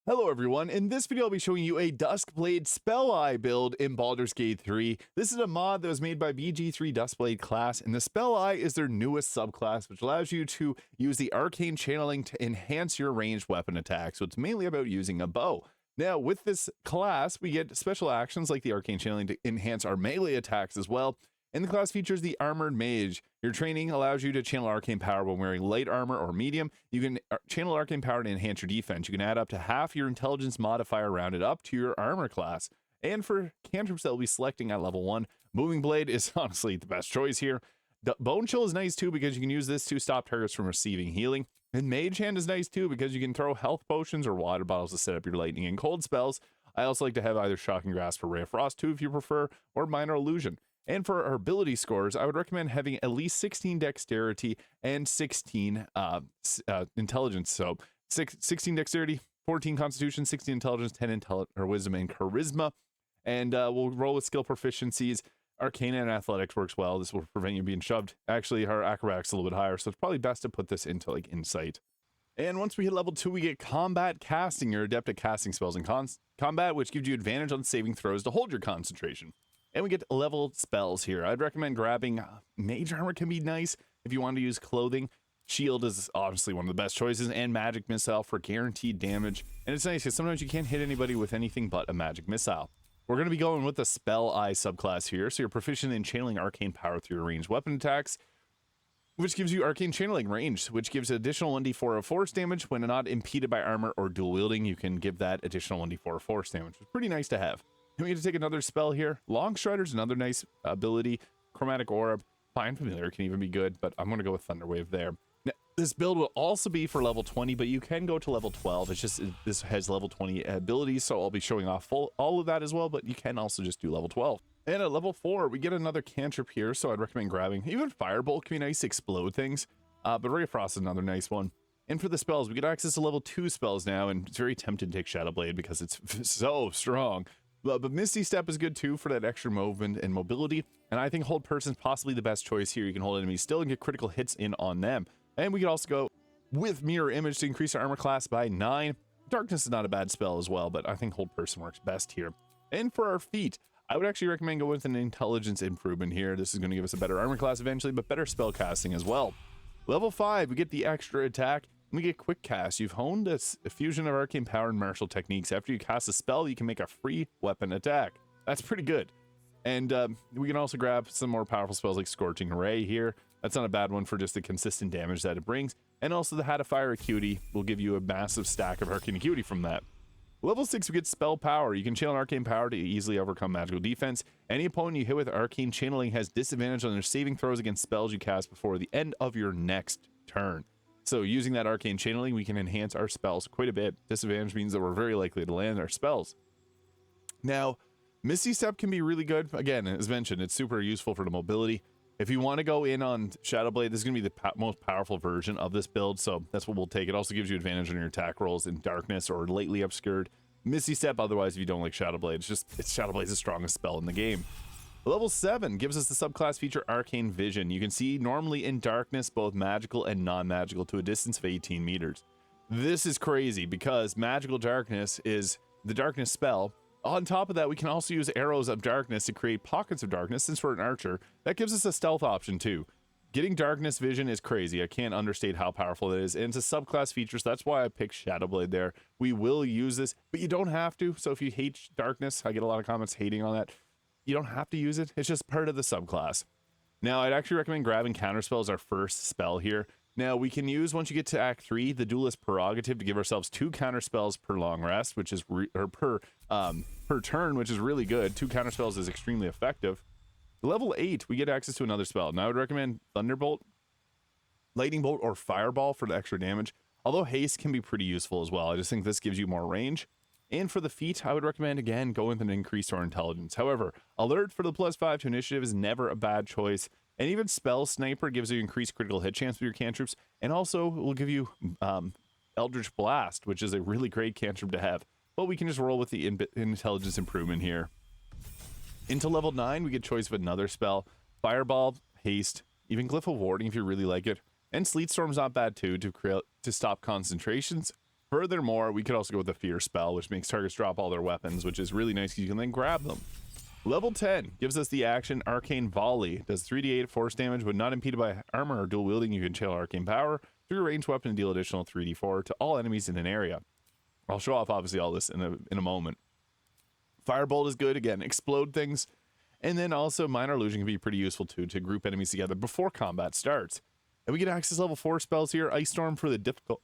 Hello everyone, in this video I'll be showing you a DUSKBLADE SPELLEYE build in Baldur's Gate 3. This is a mod that was made by BG3 DUSKBLADE class, and the SPELLEYE is their newest subclass, which allows you to use the arcane channeling to enhance your ranged weapon attack. So it's mainly about using a bow. Now with this class, we get special actions like the arcane channeling to enhance our melee attacks as well. And the class features the Armored Mage. Your training allows you to channel arcane power when wearing light armor or medium. You can channel arcane power to enhance your defense. You can add up to half your intelligence modifier rounded up to your armor class. And for cantrips that will be selecting at level 1, Moving Blade is honestly the best choice here. Bone Chill is nice too because you can use this to stop targets from receiving healing. And Mage Hand is nice too because you can throw health potions or water bottles to set up your lightning and cold spells. I also like to have either Shocking Grasp or Ray of Frost too if you prefer, or Minor Illusion. And for our ability scores, I would recommend having at least 16 dexterity and 16 intelligence. So 16 dexterity, 14 constitution, 16 intelligence, 10 wisdom and charisma. And we'll roll with skill proficiencies. Arcana and athletics works well. This will prevent you being shoved. Actually, our acrobatics a little bit higher, so it's probably best to put this into like insight. And once we hit level 2, we get combat casting. You're adept at casting spells in combat, which gives you advantage on saving throws to hold your concentration. And we get level spells here. I'd recommend grabbing Mage Armor can be nice if you want to use clothing. Shield is obviously one of the best choices, and Magic Missile for guaranteed damage. And it's nice because sometimes you can't hit anybody with anything but a Magic Missile. We're going to be going with the SPELLEYE subclass here, so you're proficient in channeling arcane power through your ranged weapon attacks, which gives you arcane channeling range, which gives additional 1d4 of force damage when not impeded by armor or dual wielding. You can give that additional 1d4 of force damage, which is pretty nice to have. And we get to take another spell here. Long Strider's another nice ability. Chromatic Orb, Find Familiar can even be good, but I'm going to go with Thunder Wave there. Now, this build will also be for level 20, but you can go to level 12. It's just this has level 20 abilities, so I'll be showing off all of that as well, but you can also just do level 12. And at level 4, we get another cantrip here, so I'd recommend grabbing even Firebolt can be nice to explode things, but Ray of Frost is another nice one. And for the spells, we get access to level 2 spells now, and it's very tempting to take Shadow Blade because it's so strong. But Misty Step is good too for that extra movement and mobility. And I think Hold Person is possibly the best choice here. You can hold enemies still and get critical hits in on them. And we can also go with Mirror Image to increase our armor class by 9. Darkness is not a bad spell as well, but I think Hold Person works best here. And for our feat, I would actually recommend going with an intelligence improvement here. This is going to give us a better armor class eventually, but better spell casting as well. Level 5, we get the extra attack. We get Quick Cast. You've honed a fusion of arcane power and martial techniques. After you cast a spell, you can make a free weapon attack. That's pretty good. And we can also grab some more powerful spells like Scorching Ray here. That's not a bad one for just the consistent damage that it brings. And also the Hat of Fire Acuity will give you a massive stack of arcane acuity from that. Level 6, we get Spell Power. You can channel arcane power to easily overcome magical defense. Any opponent you hit with arcane channeling has disadvantage on their saving throws against spells you cast before the end of your next turn. So using that arcane channeling, we can enhance our spells quite a bit. Disadvantage means that we're very likely to land our spells. Now, Misty Step can be really good. Again, as mentioned, it's super useful for the mobility. If you want to go in on Shadow Blade, this is going to be the most powerful version of this build, so that's what we'll take. It also gives you advantage on your attack rolls in darkness or lightly obscured. Misty Step, otherwise, if you don't like Shadow Blade, Shadow Blade's the strongest spell in the game. Level 7 gives us the subclass feature Arcane Vision. You can see normally in darkness, both magical and non-magical to a distance of 18 meters. This is crazy because magical darkness is the darkness spell. On top of that, we can also use arrows of darkness to create pockets of darkness. Since we're an archer, that gives us a stealth option too. Getting darkness vision is crazy. I can't understate how powerful it is. And it's a subclass feature, so that's why I picked Shadow Blade there. We will use this, but you don't have to. So if you hate darkness, I get a lot of comments hating on that. You don't have to use it. It's just part of the subclass. Now, I'd actually recommend grabbing Counterspell as our first spell here. Now, we can use, once you get to Act 3, the Duelist Prerogative to give ourselves 2 counterspells per long rest, which is, per turn, which is really good. 2 counterspells is extremely effective. Level 8, we get access to another spell. Now, I would recommend Thunderbolt, Lightning Bolt, or Fireball for the extra damage. Although Haste can be pretty useful as well. I just think this gives you more range. And for the feat, I would recommend, again, go with an increase to our intelligence. However, Alert for the +5 to initiative is never a bad choice. And even Spell Sniper gives you increased critical hit chance with your cantrips. And also will give you Eldritch Blast, which is a really great cantrip to have. But we can just roll with the intelligence improvement here. Into level 9, we get choice of another spell. Fireball, Haste, even Glyph of Warding if you really like it. And Sleet Storm's not bad too to stop concentrations. Furthermore, we could also go with the Fear spell, which makes targets drop all their weapons, which is really nice because you can then grab them. Level 10 gives us the action Arcane Volley. Does 3d8 force damage when not impeded by armor or dual wielding. You can channel arcane power through a ranged weapon and deal additional 3d4 to all enemies in an area. I'll show off obviously all this in a moment. Firebolt is good, again, explode things. And then also Minor Illusion can be pretty useful too to group enemies together before combat starts. And we get access level 4 spells here. Ice Storm for the difficult.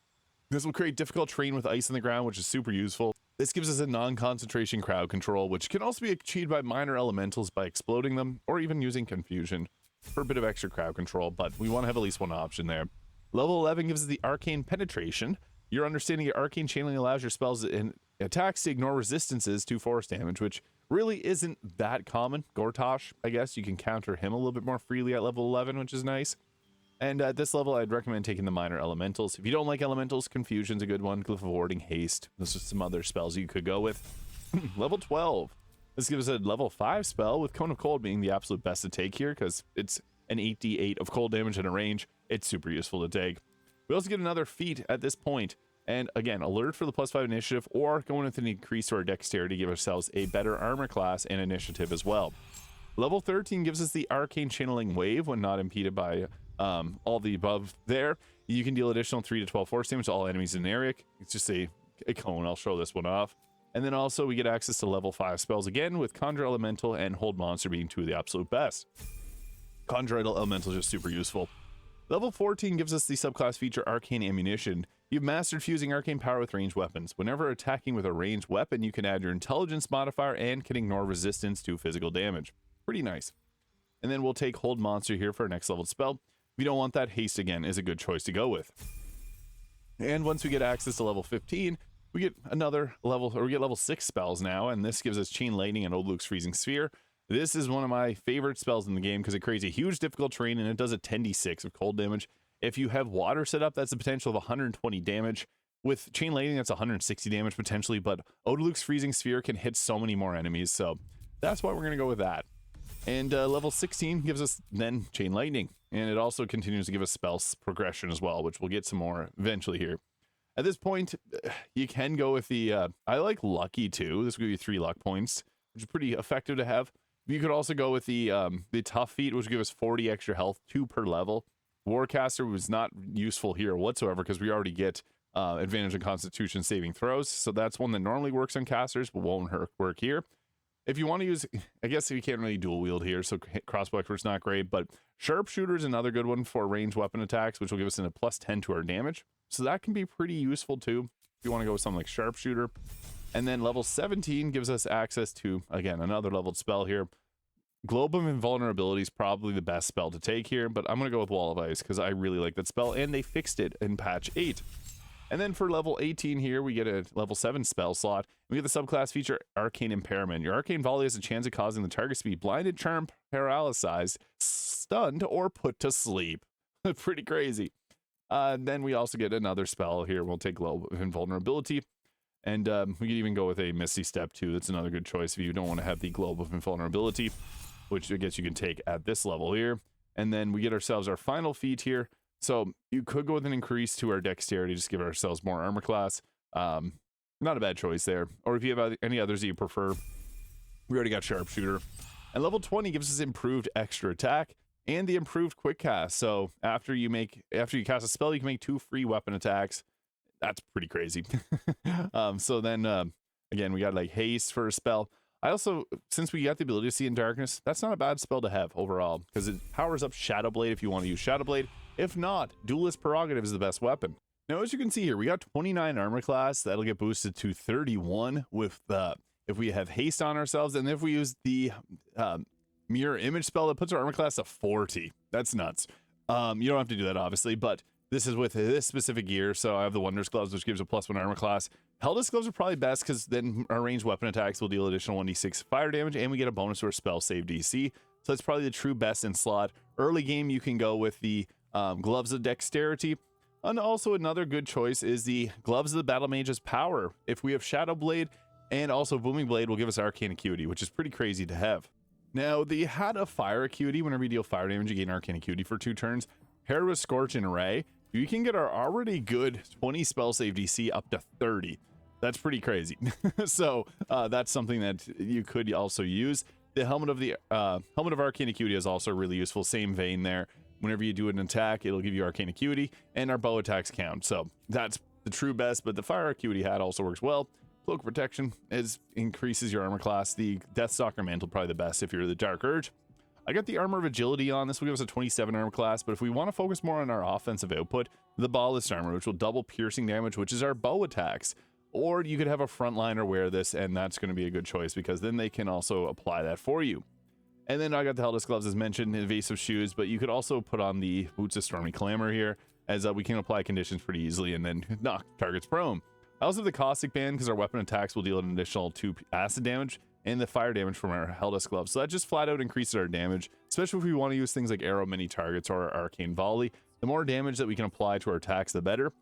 This will create difficult terrain with ice on the ground, which is super useful. This gives us a non-concentration crowd control, which can also be achieved by minor elementals by exploding them, or even using confusion for a bit of extra crowd control, but we want to have at least one option there. Level 11 gives us the Arcane Penetration. Your understanding of arcane channeling allows your spells and attacks to ignore resistances to force damage, which really isn't that common. Gortosh, I guess, you can counter him a little bit more freely at level 11, which is nice. And at this level, I'd recommend taking the minor elementals. If you don't like elementals, Confusion's a good one. Glyph of Warding, Haste. Those are some other spells you could go with. Level 12. This gives us a level 5 spell, with Cone of Cold being the absolute best to take here, because it's an 8d8 of cold damage in a range. It's super useful to take. We also get another feat at this point, and again, alert for the +5 initiative, or going with an increase to our dexterity to give ourselves a better armor class and initiative as well. Level 13 gives us the Arcane Channeling Wave when not impeded by all the above there. You can deal additional 3 to 12 force damage to all enemies in an area. It's just a cone. I'll show this one off. And then also we get access to level 5 spells again, with Conjure Elemental and Hold Monster being two of the absolute best. Conjure Elemental is just super useful. Level 14 gives us the subclass feature Arcane Ammunition. You've mastered fusing arcane power with ranged weapons. Whenever attacking with a ranged weapon, you can add your intelligence modifier and can ignore resistance to physical damage. Pretty nice. And then we'll take Hold Monster here for our next level spell. If you don't want that, Haste again is a good choice to go with. And once we get access to level 15, we get another level, or we get level 6 spells now, and this gives us Chain Lightning and Old Luke's Freezing Sphere. This is one of my favorite spells in the game because it creates a huge difficult terrain and it does a 10d6 of cold damage. If you have water set up, that's a potential of 120 damage. With Chain Lightning, that's 160 damage potentially, but Old Luke's Freezing Sphere can hit so many more enemies, so that's why we're going to go with that. And level 16 gives us then Chain Lightning, and it also continues to give us spell progression as well, which we'll get some more eventually here. At this point, you can go with the, I like Lucky too. This will give you 3 luck points, which is pretty effective to have. You could also go with the Tough Feat, which will give us 40 extra health, 2 per level. Warcaster was not useful here whatsoever because we already get advantage on Constitution saving throws, so that's one that normally works on casters but won't work here. If you want to use, I guess you can't really dual wield here, so crossbow expert's not great, but Sharpshooter is another good one for ranged weapon attacks, which will give us a +10 to our damage. So that can be pretty useful too, if you want to go with something like Sharpshooter. And then level 17 gives us access to, again, another leveled spell here. Globe of Invulnerability is probably the best spell to take here, but I'm going to go with Wall of Ice because I really like that spell, and they fixed it in patch 8. And then for level 18 here, we get a level 7 spell slot. We get the subclass feature Arcane Impairment. Your Arcane Volley has a chance of causing the target to be blinded, charmed, paralyzed, stunned, or put to sleep. Pretty crazy. Then we also get another spell here. We'll take Globe of Invulnerability. And we could even go with a Misty Step too. That's another good choice if you don't want to have the Globe of Invulnerability, which I guess you can take at this level here. And then we get ourselves our final feat here. So you could go with an increase to our dexterity, just give ourselves more armor class. Not a bad choice there. Or if you have any others that you prefer, we already got Sharpshooter. And level 20 gives us improved extra attack and the improved quick cast. So after you cast a spell, you can make 2 free weapon attacks. That's pretty crazy. So then again, we got like Haste for a spell. I also, since we got the ability to see in darkness, that's not a bad spell to have overall, because it powers up Shadowblade if you want to use Shadowblade. If not, Duelist Prerogative is the best weapon. Now, as you can see here, we got 29 armor class. That'll get boosted to 31 with if we have Haste on ourselves, and if we use the Mirror Image spell, that puts our armor class to 40. That's nuts. You don't have to do that, obviously, but this is with this specific gear. So I have the Wondrous Gloves, which gives a +1 armor class. Helldust Gloves are probably best because then our ranged weapon attacks will deal additional 1d6 fire damage, and we get a bonus to our spell save DC. So that's probably the true best in slot. Early game, you can go with the Gloves of Dexterity. And also another good choice is the Gloves of the Battle Mage's Power. If we have Shadowblade and also Booming Blade will give us Arcane Acuity, which is pretty crazy to have. Now, the Hat of Fire Acuity, whenever you deal fire damage, you gain Arcane Acuity for 2 turns. Paired with Scorch and Ray, we can get our already good 20 spell save DC up to 30. That's pretty crazy. So that's something that you could also use. The helmet of arcane acuity is also really useful. Same vein there. Whenever you do an attack, it'll give you arcane acuity, and our bow attacks count. So that's the true best. But the fire acuity hat also works well. Cloak of protection increases your armor class. The Deathstalker mantle probably the best if you're the Dark Urge. I got the armor of agility on. This will give us a 27 armor class, but if we want to focus more on our offensive output, the ballast armor, which will double piercing damage, which is our bow attacks. Or you could have a frontliner wear this, and that's going to be a good choice because then they can also apply that for you. And then I got the Helldust gloves as mentioned, evasive shoes, but you could also put on the boots of stormy clamor here, as we can apply conditions pretty easily and then knock targets prone. I also have the caustic band because our weapon attacks will deal an additional 2 acid damage and the fire damage from our Helldust gloves. So that just flat out increases our damage, especially if we want to use things like arrow mini targets or our arcane volley. The more damage that we can apply to our attacks, the better.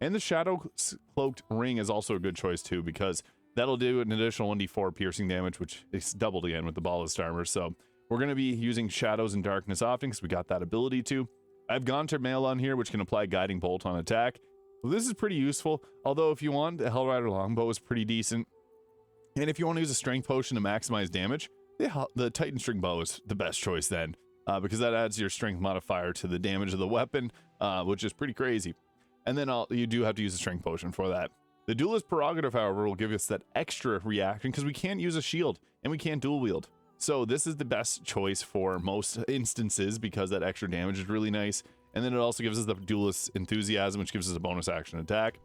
And the shadow cloaked ring is also a good choice too, because that'll do an additional 1d4 piercing damage, which is doubled again with the ballast armor. So we're going to be using shadows and darkness often because we got that ability to. I've gone to mail on here, which can apply guiding bolt on attack. Well, this is pretty useful, although if you want, the Hellrider longbow is pretty decent. And if you want to use a strength potion to maximize damage, the Titan string bow is the best choice then, because that adds your strength modifier to the damage of the weapon, which is pretty crazy. And then you do have to use a strength potion for that. The duelist prerogative, however, will give us that extra reaction because we can't use a shield and we can't dual wield. So this is the best choice for most instances because that extra damage is really nice. And then it also gives us the duelist enthusiasm, which gives us a bonus action attack.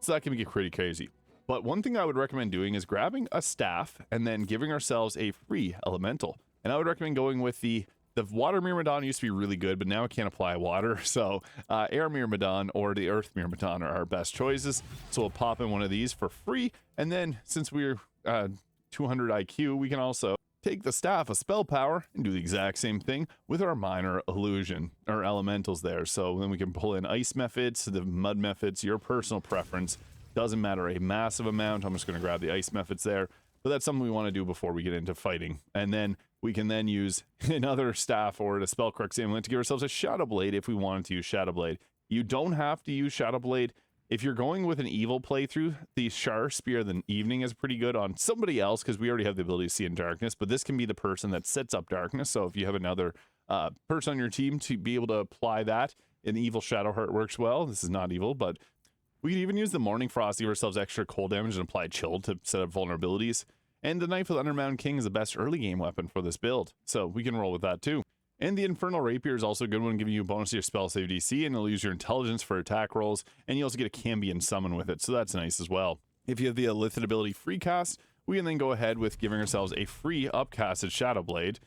So that can get pretty crazy. But one thing I would recommend doing is grabbing a staff and then giving ourselves a free elemental. And I would recommend going with the water myrmidon used to be really good, but now it can't apply water. So air myrmidon or the earth myrmidon are our best choices. So we'll pop in one of these for free. And then since we're 200 IQ, we can also take the staff of spell power and do the exact same thing with our minor illusion or elementals there. So then we can pull in ice methods, the mud methods, your personal preference. Doesn't matter a massive amount. I'm just going to grab the ice methods there. But that's something we want to do before we get into fighting. And then we can then use another staff or a Spellcrux amulet to give ourselves a Shadow Blade if we wanted to use Shadow Blade. You don't have to use Shadow Blade. If you're going with an evil playthrough, the Shar Spear of the Evening is pretty good on somebody else because we already have the ability to see in darkness, but this can be the person that sets up darkness. So if you have another person on your team to be able to apply that, an evil Shadow Heart works well. This is not evil, but we could even use the Morning Frost to give ourselves extra cold damage and apply chill to set up vulnerabilities. And the Knife of the Undermountain King is the best early game weapon for this build, so we can roll with that too. And the Infernal Rapier is also a good one, giving you a bonus to your spell save DC, and it'll use your intelligence for attack rolls, and you also get a Cambion summon with it, so that's nice as well. If you have the Illithid ability free cast, we can then go ahead with giving ourselves a free upcasted Shadow Blade,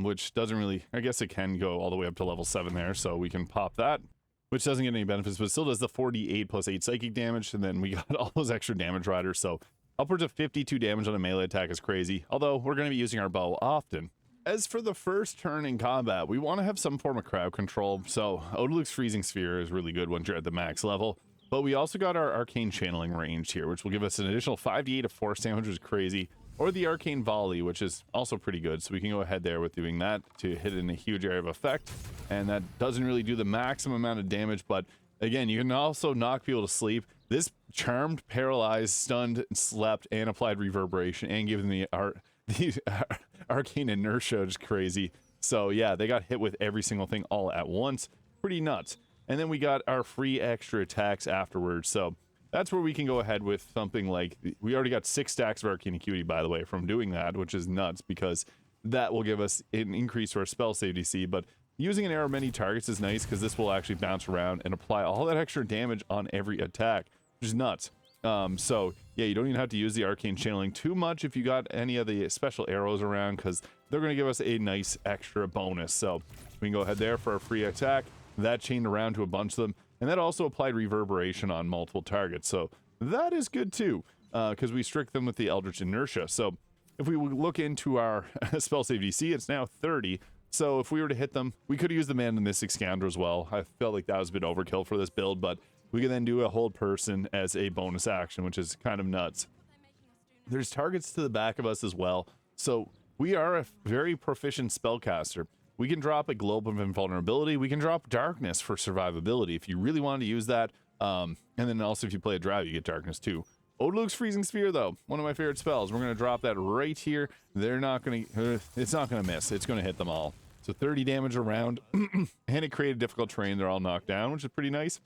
which doesn't really, I guess it can go all the way up to level 7 there, so we can pop that, which doesn't get any benefits, but still does the 48 plus 8 psychic damage, and then we got all those extra damage riders, so upwards of 52 damage on a melee attack is crazy, although we're going to be using our bow often. As for the first turn in combat, we want to have some form of crowd control, so Odaluk's Freezing Sphere is really good once you're at the max level, but we also got our Arcane Channeling ranged here, which will give us an additional 5d8 of force damage, which is crazy, or the Arcane Volley, which is also pretty good, so we can go ahead there with doing that to hit in a huge area of effect, and that doesn't really do the maximum amount of damage, but again, you can also knock people to sleep. This charmed, paralyzed, stunned, slept, and applied reverberation, and give them the arcane inertia, which is crazy. So yeah, they got hit with every single thing all at once. Pretty nuts. And then we got our free extra attacks afterwards. So that's where we can go ahead with something like, we already got 6 stacks of arcane acuity, by the way, from doing that, which is nuts because that will give us an increase to our spell save DC. But using an arrow many targets is nice because this will actually bounce around and apply all that extra damage on every attack, which is nuts. So yeah, you don't even have to use the arcane channeling too much if you got any of the special arrows around, because they're going to give us a nice extra bonus. So we can go ahead there for a free attack. That chained around to a bunch of them, and that also applied reverberation on multiple targets. So that is good too, because we strict them with the Eldritch Inertia. So if we look into our spell save DC, it's now 30. So if we were to hit them, we could use the Man in the Mystic Scoundrel as well. I felt like that was a bit overkill for this build, but we can then do a hold person as a bonus action, which is kind of nuts. There's targets to the back of us as well. So we are a very proficient spellcaster. We can drop a Globe of Invulnerability. We can drop Darkness for survivability if you really wanted to use that. And then also if you play a Drow, you get Darkness too. Odaluk's Freezing Sphere, though, one of my favorite spells. We're going to drop that right here. They're not going to, it's not going to miss. It's going to hit them all. So 30 damage around, and it created difficult terrain. They're all knocked down, which is pretty nice.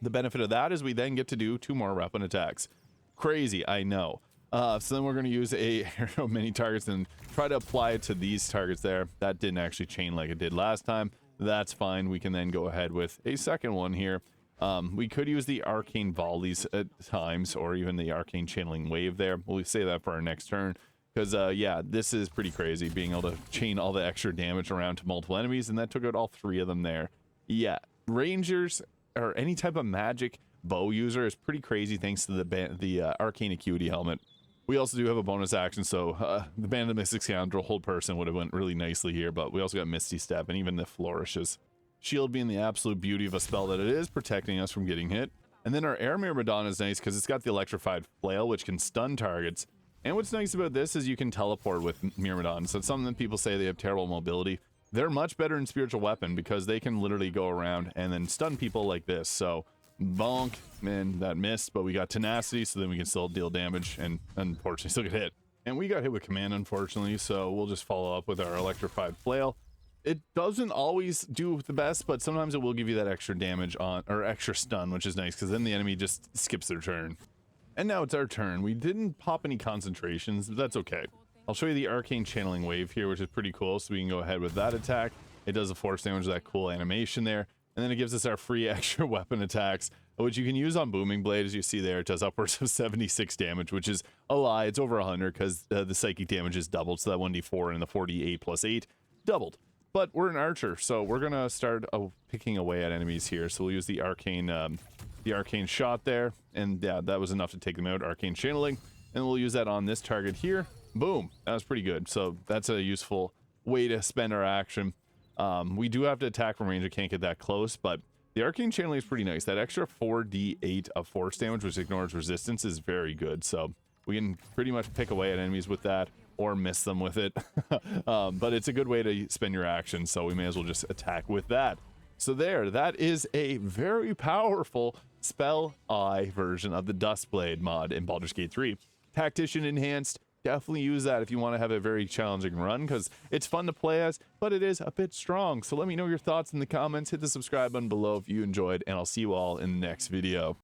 The benefit of that is we then get to do 2 more weapon attacks. Crazy, I know. So then we're going to use a arrow mini targets and try to apply it to these targets there. That didn't actually chain like it did last time. That's fine. We can then go ahead with a second one here. We could use the arcane volleys at times, or even the arcane channeling wave there. We'll say that for our next turn, because yeah, this is pretty crazy, being able to chain all the extra damage around to multiple enemies, and that took out all 3 of them there. Yeah, rangers or any type of magic bow user is pretty crazy thanks to the arcane acuity helmet. We also do have a bonus action, so the Band of Mystic Scoundrel hold person would have went really nicely here, but we also got Misty Step and even the Flourishes. Shield being the absolute beauty of a spell that it is, protecting us from getting hit. And then our Air Myrmidon is nice because it's got the electrified flail, which can stun targets. And what's nice about this is you can teleport with Myrmidon. So it's something that people say they have terrible mobility. They're much better in Spiritual Weapon because they can literally go around and then stun people like this. So bonk, man, that missed, but we got tenacity, so then we can still deal damage and unfortunately still get hit. And we got hit with command, unfortunately, so we'll just follow up with our electrified flail. It doesn't always do the best, but sometimes it will give you that extra damage on, or extra stun, which is nice, because then the enemy just skips their turn. And now it's our turn. We didn't pop any concentrations, but that's okay. I'll show you the arcane channeling wave here, which is pretty cool, so we can go ahead with that attack. It does a force damage, that cool animation there. And then it gives us our free extra weapon attacks, which you can use on Booming Blade. As you see there, it does upwards of 76 damage, which is a lie. It's over 100 because the psychic damage is doubled, so that 1d4 and the 48 plus 8 doubled. But we're an archer, so we're gonna start picking away at enemies here. So we'll use the arcane shot there, and yeah, that was enough to take them out. Arcane channeling, and we'll use that on this target here. Boom, that was pretty good. So that's a useful way to spend our action. We do have to attack from range. I can't get that close, but the arcane channeling is pretty nice. That extra 4d8 of force damage, which ignores resistance, is very good. So we can pretty much pick away at enemies with that, or miss them with it. But it's a good way to spend your action, so we may as well just attack with that. So there, that is a very powerful Spelleye version of the Duskblade mod in Baldur's Gate 3. Tactician enhanced. Definitely use that if you want to have a very challenging run, because it's fun to play as, but it is a bit strong. So let me know your thoughts in the comments. Hit the subscribe button below if you enjoyed, and I'll see you all in the next video.